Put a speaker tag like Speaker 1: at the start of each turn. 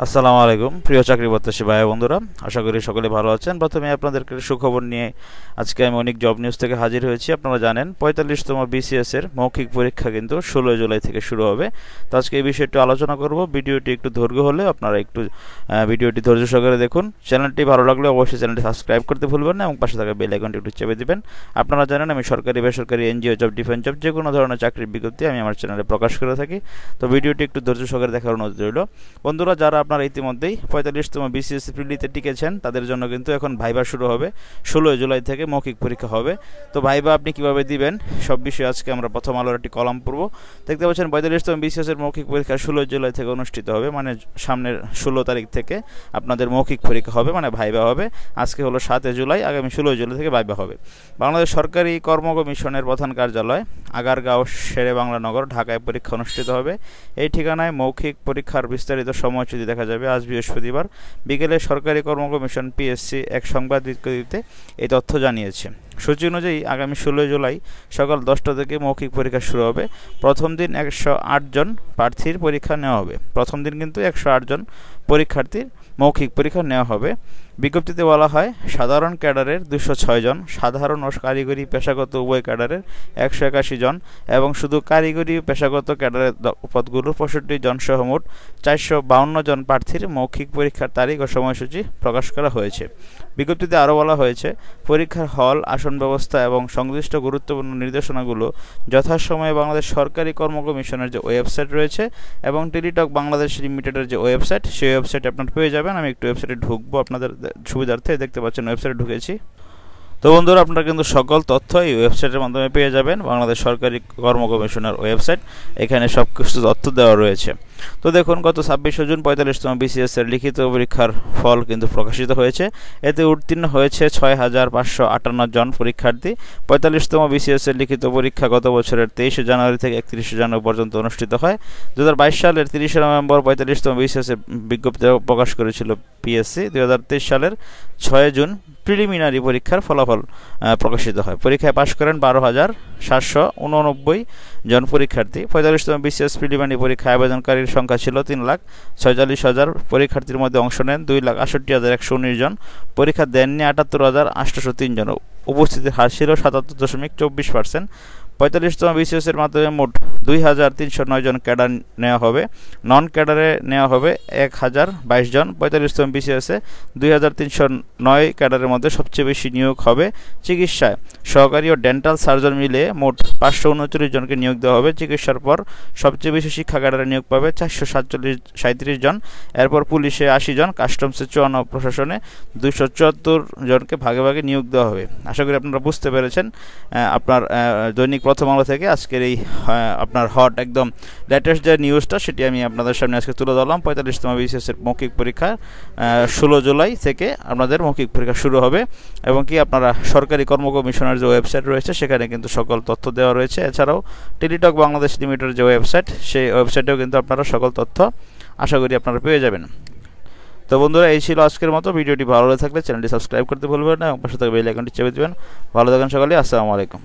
Speaker 1: আসসালামু আলাইকুম প্রিয় চাকরি প্রত্যাশী ভাই বন্ধুরা, আশা করি সকলে ভালো আছেন। প্রথমে আপনাদেরকে সুখবর নিয়ে আজকে আমি অনেক জব নিউজ থেকে হাজির হয়েছি। আপনারা জানেন ৪৫তম বিসিএস এর মৌখিক পরীক্ষা কিন্তু ১৬ জুলাই থেকে শুরু হবে। তো আজকে এই বিষয়টি আলোচনা করব। ভিডিওটি একটু দৈর্ঘ্য হলে আপনারা একটু ভিডিওটি ধৈর্য সহকারে দেখুন। চ্যানেলটি ভালো লাগলে অবশ্যই চ্যানেলটি সাবস্ক্রাইব করতে ভুলবেন না এবং পাশে থাকা বেল আইকনটি একটু চেপে দিবেন। আপনারা জানেন আমি সরকারি বেসরকারি এনজিও জব, ডিফেন্স জব যে কোনো ধরনের চাকরির বিজ্ঞপ্তি আমি আমার চ্যানেলে প্রকাশ করে থাকি। তো ভিডিওটি একটু ধৈর্য সহকারে দেখার অনুরোধ রইল। বন্ধুরা, যারা আপনারা ইতিমধ্যেই ৪৫তম বিসিএস প্রিলিতে টিকেছেন তাদের জন্য কিন্তু এখন ভাইবা শুরু হবে। ১৬ জুলাই থেকে মৌখিক পরীক্ষা হবে। তো ভাইবা আপনি কিভাবে দিবেন সব বিষয়ে আজকে আমরা প্রথম আলোর একটি কলাম পড়ব। দেখতে পাচ্ছেন ৪৫তম বিসিএস এর মৌখিক পরীক্ষা ১৬ জুলাই থেকে অনুষ্ঠিত হবে, মানে সামনের ১৬ তারিখ থেকে আপনাদের মৌখিক পরীক্ষা হবে, মানে ভাইবা হবে। আজকে হলো ৭ জুলাই, আগামী ১৬ জুলাই থেকে ভাইবা হবে। বাংলাদেশ সরকারি কর্ম কমিশনের প্রধান কার্যালয়, আগারগাঁও, শেরে বাংলা নগর, ঢাকায় পরীক্ষা অনুষ্ঠিত হবে। এই ঠিকানায় মৌখিক পরীক্ষার বিস্তারিত সময়সূচি দেখা যাবে আজ বৃহস্পতিবার বিকেলে সরকারি কর্ম কমিশন পিএসসি এক সংবাদ বিজ্ঞপ্তিতে এই তথ্য জানিয়েছে। সূচি অনুযায়ী আগামী ১৬ জুলাই সকাল ১০টা থেকে মৌখিক পরীক্ষা শুরু হবে। প্রথম দিন ১০৮ জন প্রার্থীর পরীক্ষা নেওয়া হবে। প্রথম দিন কিন্তু ১০৮ জন পরীক্ষার্থীর মৌখিক পরীক্ষা নেওয়া হবে। বিজ্ঞপ্তিতে বলা হয় সাধারণ ক্যাডারের ২০৬ জন, সাধারণ ও কারিগরি পেশাগত উভয় ক্যাডারের ১৮১ জন এবং শুধু কারিগরি পেশাগত ক্যাডারের পদগুলো ৬৫ জন সহ মোট ৪৫২ জন প্রার্থীর মৌখিক পরীক্ষার তারিখ ও সময়সূচি প্রকাশ করা হয়েছে। বিজ্ঞপ্তিতে আরও বলা হয়েছে পরীক্ষার হল, আসন ব্যবস্থা এবং সংশ্লিষ্ট গুরুত্বপূর্ণ নির্দেশনাগুলো যথাসময়ে বাংলাদেশ সরকারি কর্ম কমিশনের যে ওয়েবসাইট রয়েছে এবং টেলিটক বাংলাদেশ লিমিটেডের যে ওয়েবসাইট, সেই ওয়েবসাইটে আপনারা পেয়ে যাবেন। আমি একটু ওয়েবসাইটে ঢুকবো আপনাদের সুবিধার্থে। দেখতে পাচ্ছেন ওয়েবসাইটে ঢুকেছি। তো বন্ধুরা, আপনারা কিন্তু সকল তথ্য এই ওয়েবসাইটের মাধ্যমে পেয়ে যাবেন। বাংলাদেশ সরকারি কর্ম কমিশনের ওয়েবসাইট, এখানে সব কিছু তথ্য দেওয়া রয়েছে। তো দেখুন, গত ২৬ জুন ৪৫তম বিসিএস এর লিখিত পরীক্ষার ফল কিন্তু প্রকাশিত হয়েছে। এতে উত্তীর্ণ হয়েছে ৬৫৫৮ জন পরীক্ষার্থী। ৪৫তম বিসিএস এর লিখিত পরীক্ষা গত বছরের ২৩ জানুয়ারি থেকে ৩১ জানুয়ারি পর্যন্ত অনুষ্ঠিত হয়। ২০২২ সালের ৩০ নভেম্বর ৪৫তম বিসিএস এর বিজ্ঞপ্তি প্রকাশ করেছিল পিএসসি। ২০২৩ সালের ৬ জুন প্রিলিমিনারি পরীক্ষার ফলাফল প্রকাশিত হয়। পরীক্ষায় পাশ করেন ১২,৭৮৯ জন পরীক্ষার্থী। ৪৫তম বিসিএস প্রিলিমিনারি পরীক্ষায় আবেদনকারীর সংখ্যা ছিল ৩,৪৬,০০০। পরীক্ষার্থীর মধ্যে অংশ নেন ২,৬৮,১১৯ জন। পরীক্ষা দেননি ৭৮,৮০৩ জন। উপস্থিতির হার ছিল ৭৭.২৪%। ৪৫তম বিসিএস এর মাধ্যমে মোট ২,৩০৯ জন ক্যাডার নেওয়া হবে। নন ক্যাডারে নেওয়া হবে ১,০২২ জন। ৪৫তম বিসিএসে ২,৩০৯ ক্যাডারের মধ্যে সবচেয়ে বেশি নিয়োগ হবে চিকিৎসায়। সহকারী ও ডেন্টাল সার্জন মিলে মোট ৫৩৯ জনকে নিয়োগ দেওয়া হবে। চিকিৎসার পর সবচেয়ে বেশি শিক্ষা ক্যাডারে নিয়োগ পাবে ৪৩৭ জন। এরপর পুলিশে ৮০ জন, কাস্টমসে ৫৪, প্রশাসনে ২৭৪ জনকে ভাগে ভাগে নিয়োগ দেওয়া হবে। আশা করি আপনারা বুঝতে পেরেছেন। আপনার দৈনিক প্রথম আলো থেকে আজকের এই আপনার হট একদম লেটেস্ট যে নিউজটা, সেটি আমি আপনাদের সামনে আজকে তুলে ধরলাম। ৪৫তম বিসিএস এর মৌখিক পরীক্ষা ১৬ জুলাই থেকে আপনাদের মৌখিক পরীক্ষা শুরু হবে এবং কি আপনারা সরকারি কর্ম কমিশনের যে ওয়েবসাইট রয়েছে সেখানে কিন্তু সকল তথ্য দেওয়া রয়েছে। এছাড়াও টেলিটক বাংলাদেশ লিমিটেডের যে ওয়েবসাইট, সেই ওয়েবসাইটেও কিন্তু আপনারা সকল তথ্য আশা করি আপনারা পেয়ে যাবেন। তো বন্ধুরা, এই ছিল আজকের মতো। ভিডিওটি ভালো লাগলে থাকলে চ্যানেলটি সাবস্ক্রাইব করতে ভুলবেন না এবং পাশে থাকা বেল আইকনটি চেপে দেবেন। ভালো থাকেন সকালে। আসসালামু আলাইকুম।